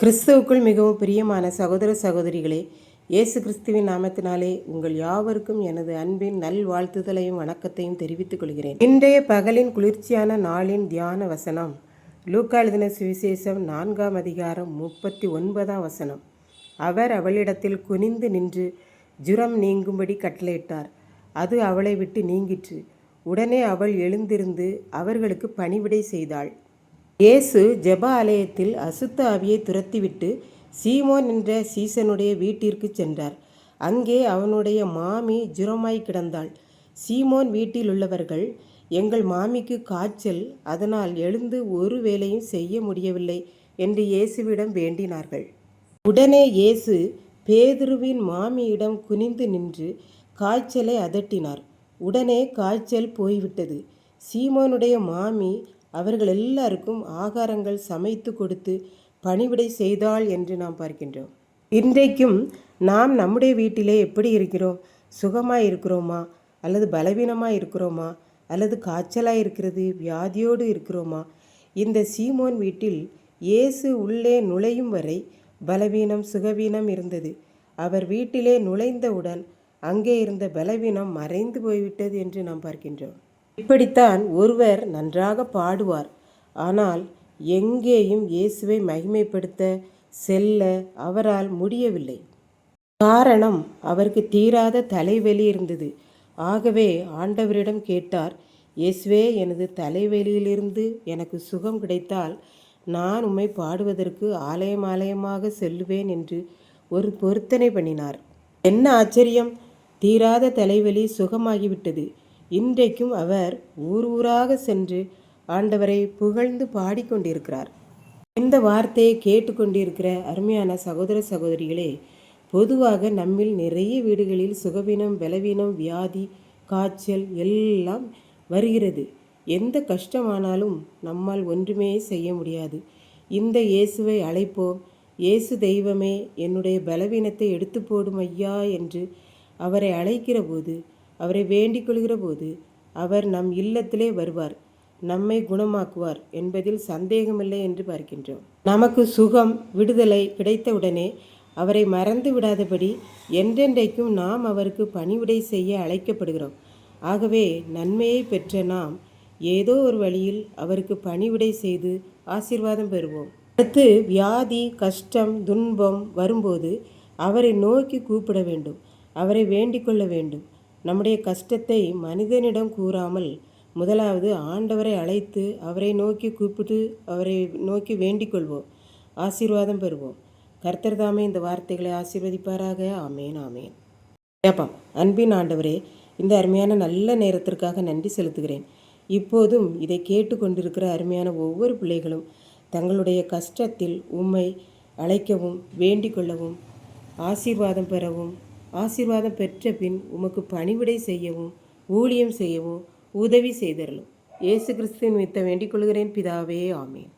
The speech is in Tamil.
கிறிஸ்துவுக்குள் மிகவும் பிரியமான சகோதர சகோதரிகளே, இயேசு கிறிஸ்துவின் நாமத்தினாலே உங்கள் யாவருக்கும் எனது அன்பின் நல்வாழ்த்துதலையும் வணக்கத்தையும் தெரிவித்துக் கொள்கிறேன். இன்றைய பகலின் குளிர்ச்சியான நாளின் தியான வசனம் லூக்கா எழுதின சுவிசேஷம் 4ஆம் அதிகாரம் 39ஆம் வசனம். அவர் அவளிடத்தில் குனிந்து நின்று ஜுரம் நீங்கும்படி கட்டளையிட்டார். அது அவளை விட்டு நீங்கிற்று. உடனே அவள் எழுந்திருந்து அவர்களுக்கு பணிவிடை செய்தாள். இயேசு ஜெப ஆலயத்தில் அசுத்த ஆவியை துரத்திவிட்டு சீமோன் என்ற சீசனுடைய வீட்டிற்கு சென்றார். அங்கே அவனுடைய மாமி ஜுரமாய் கிடந்தாள். சீமோன் வீட்டில் உள்ளவர்கள், எங்கள் மாமிக்கு காய்ச்சல், அதனால் எழுந்து ஒரு வேலையும் செய்ய முடியவில்லை என்று இயேசுவிடம் வேண்டினார்கள். உடனே இயேசு பேதுருவின் மாமியிடம் குனிந்து நின்று காய்ச்சலை அதட்டினார். உடனே காய்ச்சல் போய்விட்டது. சீமோனுடைய மாமி அவர்கள் எல்லாருக்கும் ஆகாரங்கள் சமைத்து கொடுத்து பணிவிடை செய்தாள் என்று நாம் பார்க்கின்றோம். இன்றைக்கும் நாம் நம்முடைய வீட்டிலே எப்படி இருக்கிறோம்? சுகமாக இருக்கிறோமா, அல்லது பலவீனமாக இருக்கிறோமா, அல்லது காய்ச்சலாக இருக்கிறது, வியாதியோடு இருக்கிறோமா? இந்த சீமோன் வீட்டில் இயேசு உள்ளே நுழையும் வரை பலவீனம் சுகவீனம் இருந்தது. அவர் வீட்டிலே நுழைந்தவுடன் அங்கே இருந்த பலவீனம் மறைந்து போய்விட்டது என்று நாம் பார்க்கின்றோம். இப்படித்தான் ஒருவர் நன்றாக பாடுவார், ஆனால் எங்கேயும் இயேசுவை மகிமைப்படுத்த செல்ல அவரால் முடியவில்லை. காரணம், அவருக்கு தீராத தலைவலி இருந்தது. ஆகவே ஆண்டவரிடம் கேட்டார், இயேசுவே, எனது தலைவலியிலிருந்து எனக்கு சுகம் கிடைத்தால் நான் உம்மை பாடுவதற்கு ஆலயமாக செல்லுவேன் என்று ஒரு பொருத்தனை பண்ணினார். என்ன ஆச்சரியம்! தீராத தலைவலி சுகமாகிவிட்டது. இன்றைக்கும் அவர் ஊராக சென்று ஆண்டவரை புகழ்ந்து பாடிக்கொண்டிருக்கிறார். இந்த வார்த்தையை கேட்டுக்கொண்டிருக்கிற அருமையான சகோதர சகோதரிகளே, பொதுவாக நம்மில் நிறைய வீடுகளில் சுகவீனம், பலவீனம், வியாதி, காய்ச்சல் எல்லாம் வருகிறது. எந்த கஷ்டமானாலும் நம்மால் ஒன்றுமே செய்ய முடியாது. இந்த இயேசுவை அழைப்போம். இயேசு தெய்வமே, என்னுடைய பலவீனத்தை எடுத்து போடும் ஐயா என்று அவரை அழைக்கிற போது, அவரை வேண்டிக் கொள்கிற போது அவர் நம் இல்லத்திலே வருவார், நம்மை குணமாக்குவார் என்பதில் சந்தேகமில்லை என்று பார்க்கின்றோம். நமக்கு சுகம், விடுதலை கிடைத்தவுடனே அவரை மறந்து விடாதபடி என்றென்றைக்கும் நாம் அவருக்கு பணிவிடை செய்ய அழைக்கப்படுகிறோம். ஆகவே நன்மையை பெற்ற நாம் ஏதோ ஒரு வழியில் அவருக்கு பணிவிடை செய்து ஆசீர்வாதம் பெறுவோம். அடுத்து வியாதி, கஷ்டம், துன்பம் வரும்போது அவரை நோக்கி கூப்பிட வேண்டும், அவரை வேண்டிக் கொள்ள வேண்டும். நம்முடைய கஷ்டத்தை மனிதனிடம் கூறாமல் முதலாவது ஆண்டவரை அழைத்து அவரை நோக்கி கூப்பிட்டு அவரை நோக்கி வேண்டிக் கொள்வோம், ஆசீர்வாதம் பெறுவோம். கர்த்தர் தாமே இந்த வார்த்தைகளை ஆசீர்வதிப்பாராக. ஆமேன், ஆமேன். ஏப்பாம், அன்பின் ஆண்டவரே, இந்த அருமையான நல்ல நேரத்திற்காக நன்றி செலுத்துகிறேன். இப்போதும் இதை கேட்டு கொண்டிருக்கிற அருமையான ஒவ்வொரு பிள்ளைகளும் தங்களுடைய கஷ்டத்தில் உம்மை அழைக்கவும், வேண்டிக் கொள்ளவும், ஆசீர்வாதம் பெறவும், ஆசீர்வாதம் பெற்ற பின் உமக்கு பணிவிடை செய்யவும், ஊழியம் செய்யவும் உதவி செய்தரலும். இயேசு கிறிஸ்துவின் நிமித்தம் வேண்டிக் கொள்கிறேன் பிதாவே. ஆமேன்.